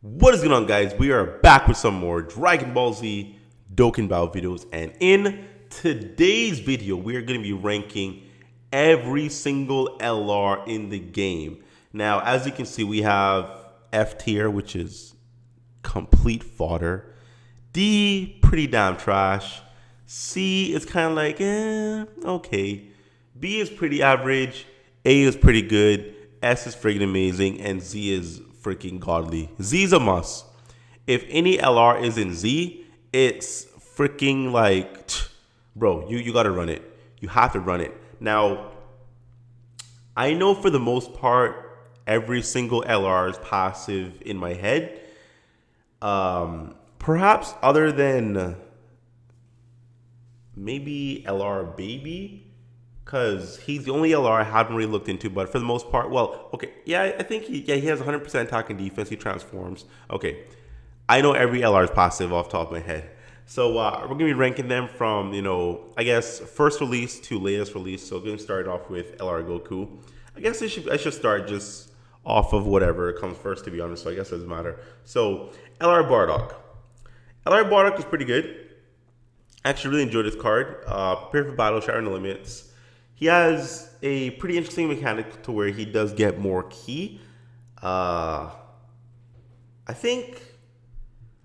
What is going on, guys? We are back with some more Dragon Ball Z Dokkan Battle videos, and in today's video we are going to be ranking every single LR in the game. Now, as you can see, we have F tier, which is complete fodder. D, pretty damn trash. C is kind of like okay. B is pretty average. A is pretty good. S is freaking amazing, and Z is freaking godly. Z's a must. If any LR is in Z, it's freaking like, bro, you gotta run it. You have to run it. Now, I know for the most part, every single LR is passive in my head. Perhaps other than maybe LR Baby, because he's the only LR I haven't really looked into, but for the most part, well, okay, yeah, I think he has 100% attack and defense. He transforms. Okay, I know every LR is passive off the top of my head. So we're going to be ranking them from, I guess, first release to latest release. So we're going to start off with Lra Goku. I guess I should start just off of whatever comes first, to be honest, so I guess it doesn't matter. So, LR Bardock. LR Bardock is pretty good. I actually really enjoyed this card. Prepare for battle, shatter no limits. He has a pretty interesting mechanic to where he does get more ki. I think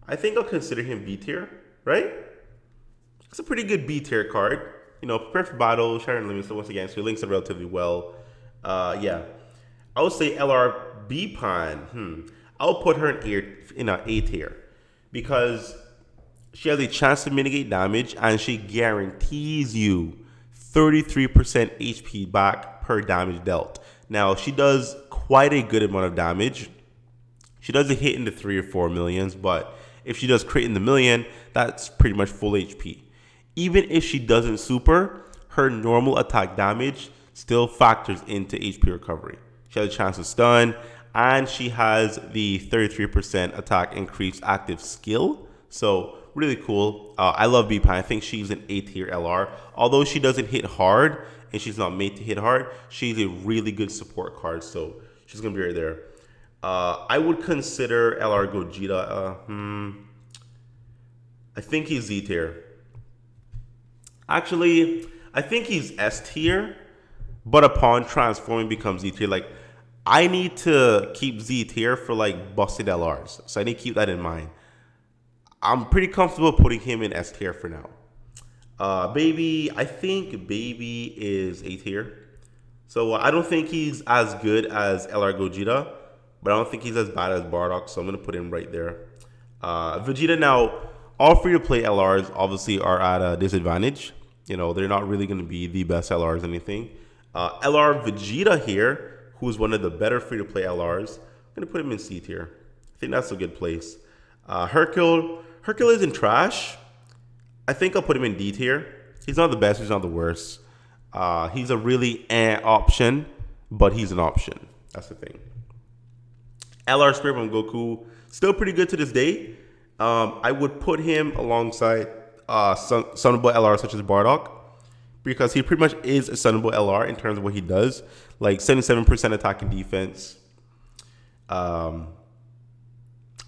I'll consider him B tier, right? It's a pretty good B tier card. Prepare for battle, shatter no limits. So once again, so he links it relatively well. Yeah, I would say LR B Pan. I'll put her in an A tier because she has a chance to mitigate damage and she guarantees you 33% HP back per damage dealt. Now, she does quite a good amount of damage. She doesn't hit in the 3 or 4 millions, but if she does crit in the million, that's pretty much full HP. Even if she doesn't super, her normal attack damage still factors into HP recovery. She has a chance to stun, and she has the 33% attack increase active skill. So, really cool. I love B-Pan. I think she's an A tier LR. Although she doesn't hit hard and she's not made to hit hard, she's a really good support card. So she's going to be right there. I would consider LR Gogeta. I think he's Z tier. Actually, I think he's S tier, but upon transforming becomes Z tier. Like, I need to keep Z tier for like busted LRs. So I need to keep that in mind. I'm pretty comfortable putting him in S tier for now. Baby, I think Baby is A tier. So I don't think he's as good as LR Gogeta, but I don't think he's as bad as Bardock, so I'm going to put him right there. Vegeta, now, all free-to-play LRs obviously are at a disadvantage. They're not really going to be the best LRs or anything. LR Vegeta here, who's one of the better free-to-play LRs, I'm going to put him in C tier. I think that's a good place. Hercule isn't trash. I think I'll put him in D tier. He's not the best. He's not the worst. He's a really option, but he's an option. That's the thing. LR Spirit from Goku, still pretty good to this day. I would put him alongside Sunnable LR such as Bardock, because he pretty much is a Sunnable LR in terms of what he does. Like 77% attack and defense.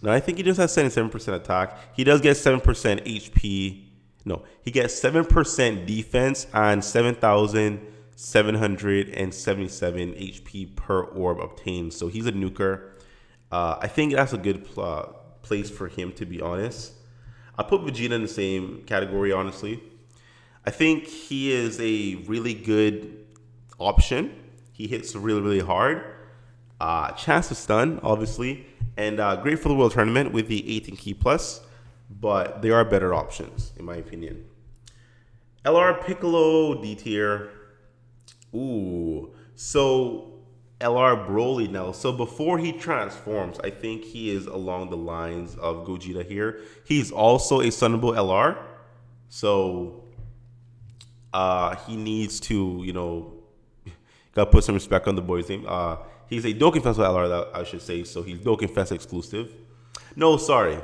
No, I think he just has 77% attack. He does get 7% HP. No, he gets 7% defense and 7,777 HP per orb obtained. So he's a nuker. I think that's a good place for him, to be honest. I put Vegeta in the same category, honestly. I think he is a really good option. He hits really, really hard. Chance to stun, obviously. And great for the World Tournament with the 18 key plus, but there are better options, in my opinion. LR Piccolo D Tier. Ooh. So, LR Broly now. So, before he transforms, I think he is along the lines of Gogeta here. He's also a Sunnable LR. So, he needs to, gotta put some respect on the boy's name. He's a Dokkan Festival LR, I should say, so he's Dokkan Fest exclusive. No, sorry.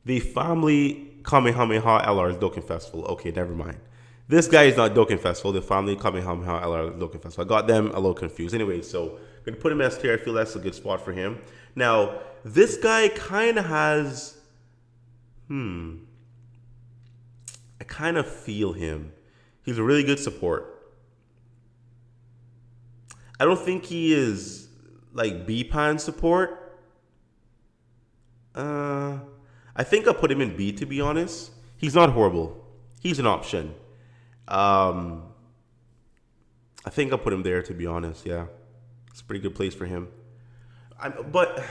The family Kamehameha LR is Dokkan Festival. Okay, never mind. This guy is not Dokkan Festival. The family Kamehameha LR is Dokkan Festival. I got them a little confused. Anyway, so gonna put him S tier. I feel that's a good spot for him. Now, this guy kind of has, I kind of feel him. He's a really good support. I don't think he is like B-Pan support. I think I'll put him in B, to be honest. He's not horrible. He's an option. I think I'll put him there, to be honest. Yeah, it's a pretty good place for him. But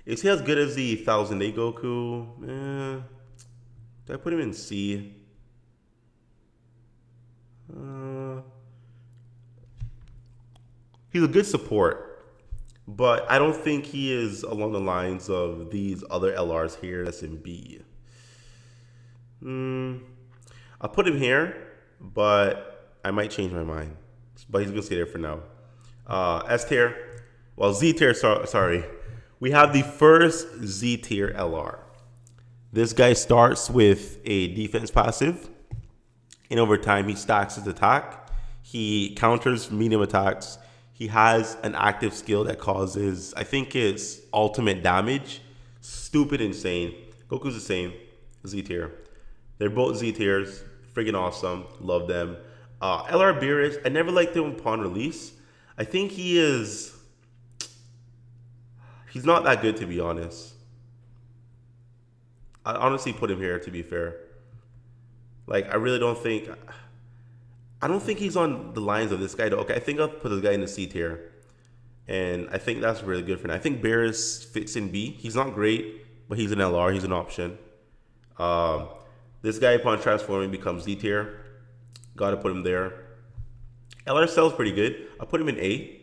is he as good as the 1000-day Goku? Do I put him in C? He's a good support, but I don't think he is along the lines of these other LRs here. That's in B. I'll put him here, but I might change my mind. But he's gonna stay there for now. S tier, well, Z tier. Sorry, we have the first Z tier LR. This guy starts with a defense passive, and over time he stacks his attack. He counters medium attacks. He has an active skill that causes, I think it's ultimate damage. Stupid insane. Goku's the same. Z tier. They're both Z tiers. Friggin' awesome. Love them. LR Beerus, I never liked him upon release. I think he's not that good, to be honest. I honestly put him here, to be fair. Like, I don't think he's on the lines of this guy, though. Okay, I think I'll put this guy in the C tier. And I think that's really good for now. I think Beerus fits in B. He's not great, but he's an LR. He's an option. This guy, upon transforming, becomes Z tier. Gotta put him there. LR Cell's pretty good. I'll put him in A.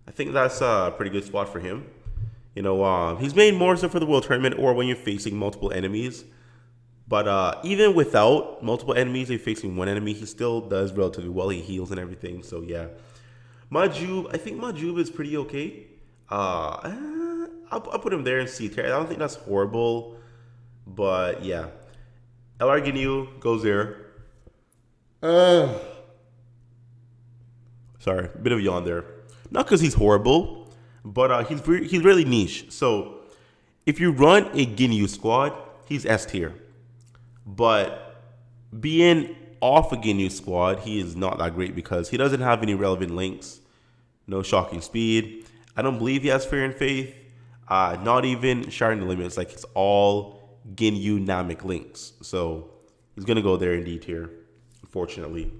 I think that's a pretty good spot for him. You know, he's made more so for the World Tournament or when you're facing multiple enemies. But even without multiple enemies, if you're facing one enemy, he still does relatively well. He heals and everything. So, yeah. Majub, I think Majub is pretty okay. I'll put him there in C tier. I don't think that's horrible. But, yeah. LR Ginyu goes there. Sorry, a bit of a yawn there. Not because he's horrible, but he's really niche. So, if you run a Ginyu squad, he's S tier. But being off a Ginyu squad, he is not that great because he doesn't have any relevant links. No shocking speed. I don't believe he has fear and faith. Not even sharing the limits. Like, it's all Ginyu Namek links. So he's gonna go there in D tier, unfortunately.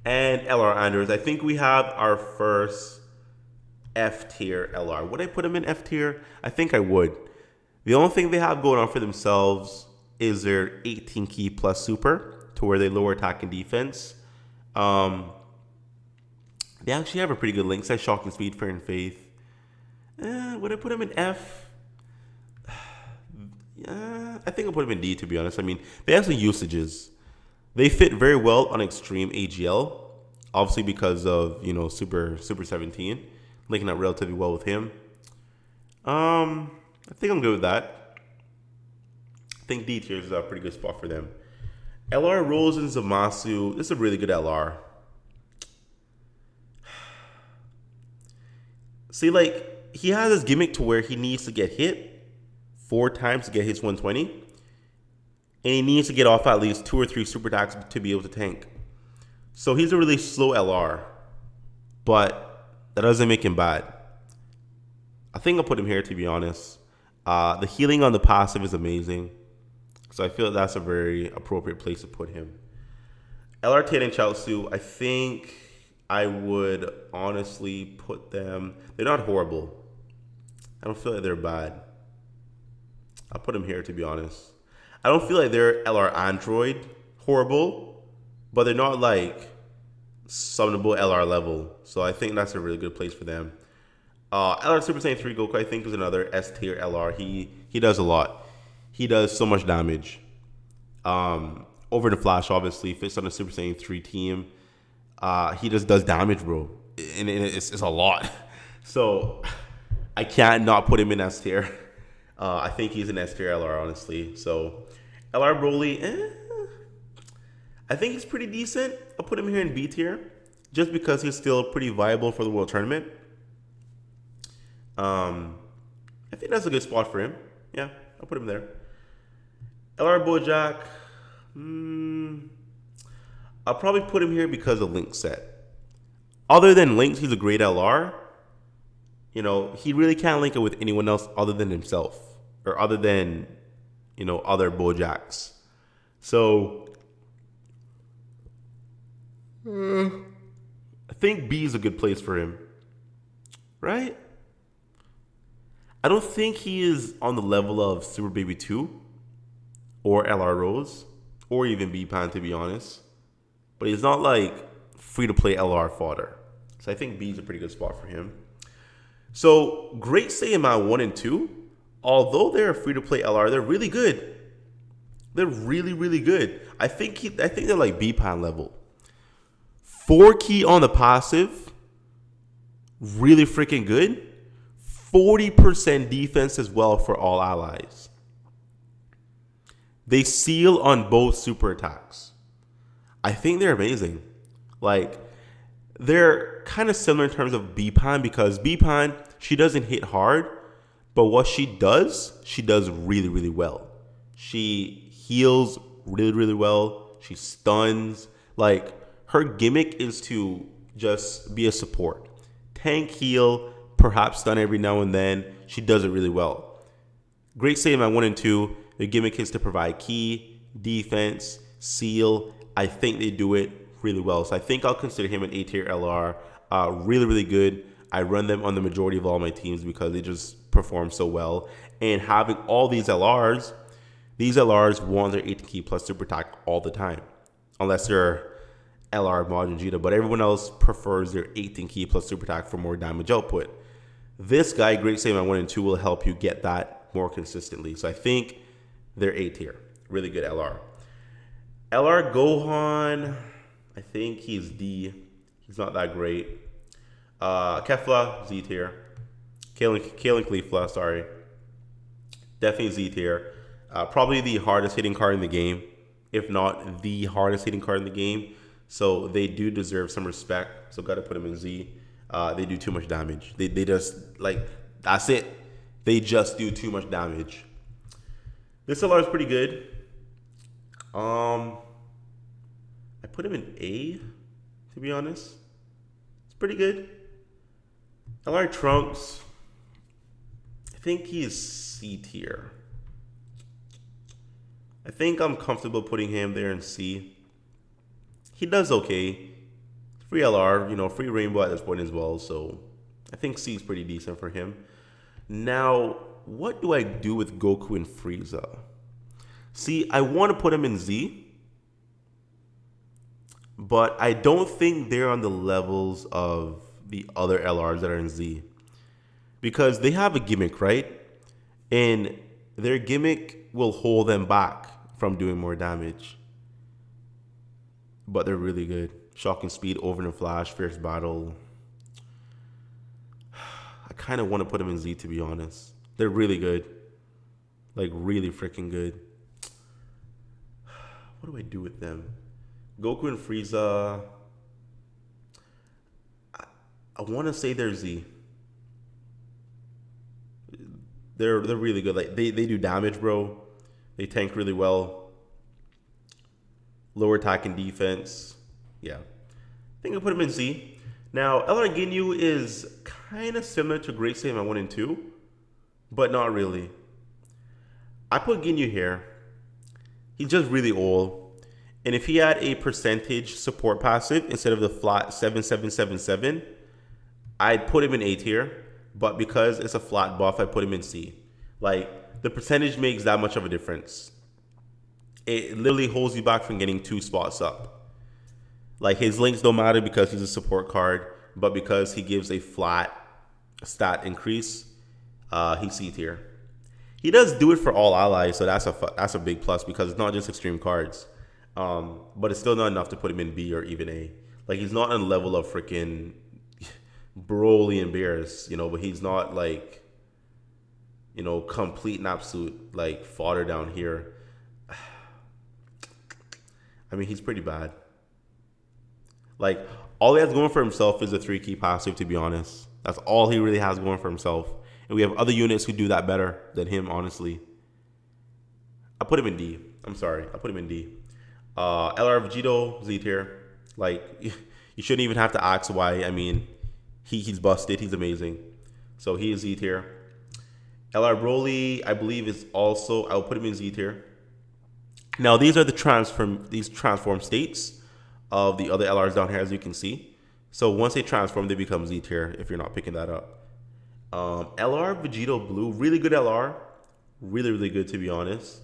And LR Anders, I think we have our first F tier LR. Would I put him in F tier? I think I would. The only thing they have going on for themselves is their 18 key plus super, to where they lower attack and defense. They actually have a pretty good link set, shocking speed, fear and faith. Would I put him in F? I think I'll put him in D, to be honest. I mean, they have some usages. They fit very well on Extreme AGL, obviously because of, you know, Super 17, linking up relatively well with him. I think I'm good with that. I think D tier is a pretty good spot for them. LR Rose and Zamasu, this is a really good LR. See, like, he has this gimmick to where he needs to get hit 4 times to get his 120. And he needs to get off at least 2 or 3 super attacks to be able to tank. So he's a really slow LR. But that doesn't make him bad. I think I'll put him here, to be honest. The healing on the passive is amazing. So I feel that's a very appropriate place to put him. LR Cannon Ciaossu, I think I would honestly put them... They're not horrible. I don't feel like they're bad. I'll put them here, to be honest. I don't feel like they're LR Android horrible, but they're not like summonable LR level. So I think that's a really good place for them. LR Super Saiyan 3 Goku, I think, is another S tier LR. He does a lot. He does so much damage. Over the Flash, obviously, fits on the Super Saiyan 3 team. He just does damage, bro. And it's a lot. So I can't not put him in S tier. I think he's an S tier LR, honestly. So LR Broly, I think he's pretty decent. I'll put him here in B tier. just because he's still pretty viable for the World Tournament. I think that's a good spot for him. Yeah, I'll put him there. LR Bojack. I'll probably put him here because of Link set. Other than Link, he's a great LR. You know, he really can't link it with anyone else other than himself. Or other than, you know, other Bojacks. So, I think B is a good place for him. Right? I don't think he is on the level of Super Baby 2 or LR Rose or even B-Pan, to be honest. But he's not like free-to-play LR fodder. So I think B is a pretty good spot for him. So Great Saiyaman 1 and 2, although they're a free-to-play LR, they're really good. They're really, really good. I think they're like B-Pan level. 4 key on the passive, really freaking good. 40% defense as well for all allies. They seal on both super attacks. I think they're amazing. Like, they're kind of similar in terms of B-Pan because B-Pan, she doesn't hit hard, but what she does really, really well. She heals really, really well. She stuns. Like, her gimmick is to just be a support. Tank, heal, perhaps stun every now and then. She does it really well. Great Saiyaman 1 and 2, their gimmick is to provide key, defense, seal. I think they do it really well. So I think I'll consider him an A-tier LR. Really, really good. I run them on the majority of all my teams because they just perform so well. And having all these LRs want their 18 key plus super attack all the time. Unless they're LR Mod and Vegeta. But everyone else prefers their 18 key plus super attack for more damage output. This guy, Great Saiyaman 1 and 2, will help you get that more consistently. So I think they're A tier. Really good LR. LR Gohan, I think he's D. He's not that great. Kefla, Z tier. Kalen Kefla, sorry. Definitely Z tier. Probably the hardest hitting card in the game. If not the hardest hitting card in the game. So they do deserve some respect. So got to put them in Z. They do too much damage. They just, like, that's it. They just do too much damage. This LR is pretty good. I put him in A, to be honest. It's pretty good. LR Trunks, I think he is C tier. I think I'm comfortable putting him there in C. He does okay. Free LR, you know, free Rainbow at this point as well. So I think C is pretty decent for him. Now, what do I do with Goku and Frieza? See, I want to put him in Z, but I don't think they're on the levels of the other LRs that are in Z. Because they have a gimmick, right? And their gimmick will hold them back from doing more damage. But they're really good. Shocking speed, over and flash, fierce battle. I kind of want to put them in Z, to be honest. They're really good. Like, really freaking good. What do I do with them? Goku and Frieza. I want to say they're Z. They're really good. Like, they do damage, bro. They tank really well. Lower attack and defense. Yeah. I think I'll put them in Z. Now, LR Ginyu is kind of similar to Great Saiyaman 1 and 2, but not really. I put Ginyu here. He's just really old. And if he had a percentage support passive instead of the flat 7777, I'd put him in A tier. But because it's a flat buff, I put him in C. Like, the percentage makes that much of a difference. It literally holds you back from getting 2 spots up. Like, his links don't matter because he's a support card, but because he gives a flat stat increase, he's C tier. He does do it for all allies, so that's a big plus because it's not just extreme cards. But it's still not enough to put him in B or even A. Like, he's not on the level of freaking Broly and Bears, you know, but he's not like, you know, complete and absolute like fodder down here. I mean, he's pretty bad. Like, All he has going for himself is a 3-key passive, to be honest. That's all he really has going for himself. And we have other units who do that better than him, honestly. I put him in D. I'm sorry. I put him in D. Lra Vegeta, Z tier. Like, you shouldn't even have to ask why. I mean, he's busted. He's amazing. So he is Z tier. Lra Broly, I believe, is also, I'll put him in Z tier. Now, these are the transform states of the other LRs down here, as you can see. So once they transform, they become Z tier, if you're not picking that up. LR Vegeta Blue, really good LR. Really, really good, to be honest.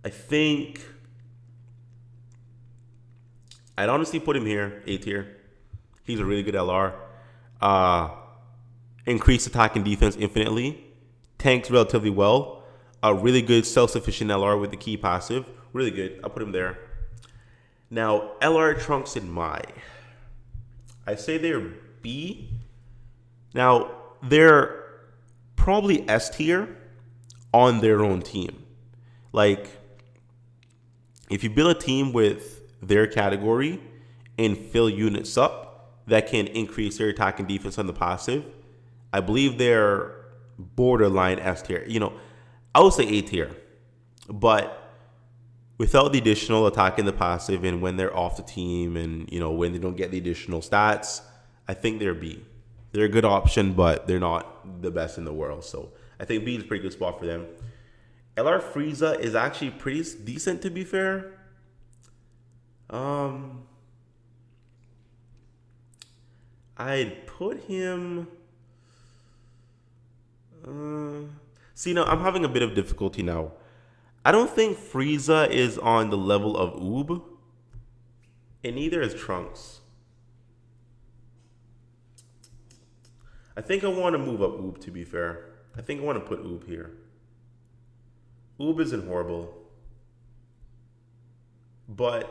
I think I'd honestly put him here, A tier. He's a really good LR. Increased attack and defense infinitely. Tanks relatively well. A really good self-sufficient LR with the key passive. Really good. I'll put him there. Now, LR Trunks and Mai. I say they're B. Now, they're probably S tier on their own team. Like, if you build a team with their category and fill units up that can increase their attack and defense on the passive, I believe they're borderline S tier. You know, I would say A tier, but without the additional attack in the passive and when they're off the team and, you know, when they don't get the additional stats, I think they're B. They're a good option, but they're not the best in the world. So I think B is a pretty good spot for them. Lra Frieza is actually pretty decent, to be fair. I'd put him... See, now I'm having a bit of difficulty now. I don't think Frieza is on the level of Oob, and neither is Trunks. I think I want to move up Oob, to be fair. I think I want to put Oob here. Oob isn't horrible. But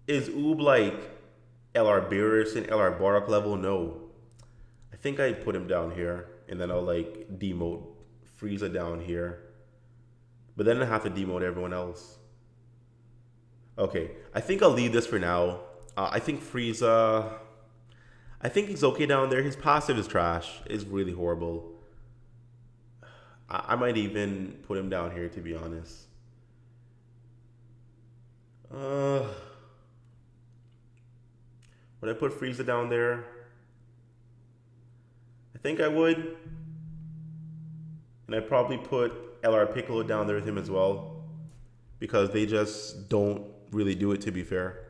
is Oob like LR Beerus and LR Bardock level? No. I think I'd put him down here, and then I'll like demote Frieza down here. But then I have to demote everyone else. Okay, I think I'll leave this for now. I think Frieza, I think he's okay down there. His passive is trash. It's really horrible. I might even put him down here, to be honest. Would I put Frieza down there? I think I would. And I'd probably put LR Piccolo down there with him as well, because they just don't really do it, to be fair.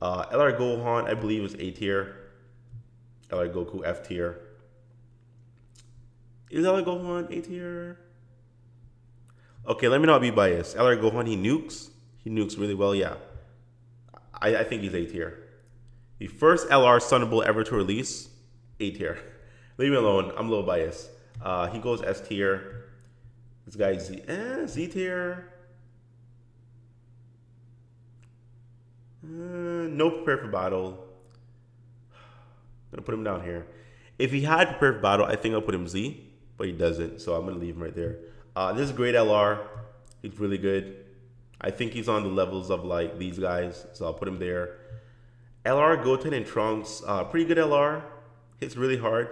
LR Gohan, I believe, is A tier. LR Goku, F tier. Is LR Gohan A tier? Okay, let me not be biased. LR Gohan, he nukes. He nukes really well, yeah. I think he's A tier. The first LR Sunable ever to release, A tier. Leave me alone. I'm a little biased. He goes S tier. This guy's Z tier. No prepare for battle. I'm gonna put him down here. If he had prepare for battle, I think I'll put him Z, but he doesn't, so I'm gonna leave him right there. This is a great LR. He's really good. I think he's on the levels of like these guys, so I'll put him there. LR Goten and Trunks, pretty good LR. Hits really hard.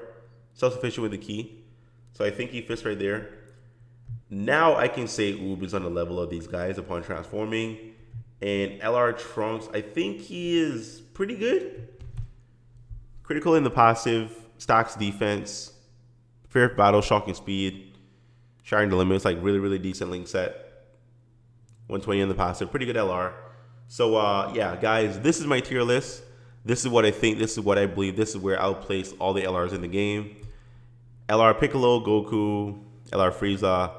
Self-sufficient with the key. So I think he fits right there. Now I can say Oob is on the level of these guys upon transforming. And LR Trunks, I think he is pretty good. Critical in the passive, stacks defense, fair battle, shocking speed, shattering the limits, like really, really decent link set. 120 in the passive, pretty good LR. So yeah, guys, this is my tier list. This is what I think, this is what I believe, this is where I'll place all the LRs in the game. LR Piccolo, Goku, LR Frieza,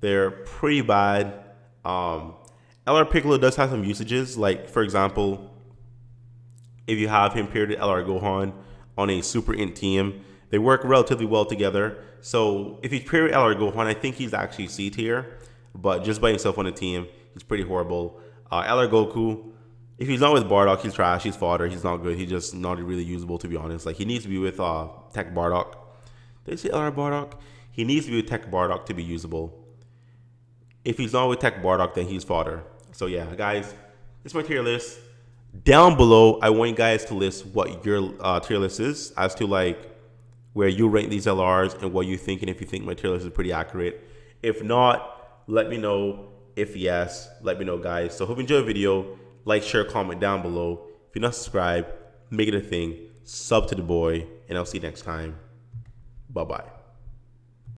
they're pretty bad. LR Piccolo does have some usages, like for example, if you have him paired with LR Gohan on a super int team, they work relatively well together. So if he's paired with LR Gohan, I think he's actually C tier, but just by himself on a team, he's pretty horrible. LR Goku, if he's not with Bardock, he's trash, he's fodder, he's not good, he's just not really usable, to be honest. Like, he needs to be with Tech Bardock. Did I say LR Bardock? He needs to be with Tech Bardock to be usable. If he's not with Tech Bardock, then he's fodder. So yeah, guys, this is my tier list. Down below, I want you guys to list what your tier list is as to like where you rank these LRs and what you think, and if you think my tier list is pretty accurate. If not, let me know. If yes, let me know, guys. So hope you enjoyed the video. Like, share, comment down below. If you're not subscribed, make it a thing. Sub to the boy, and I'll see you next time. Bye-bye.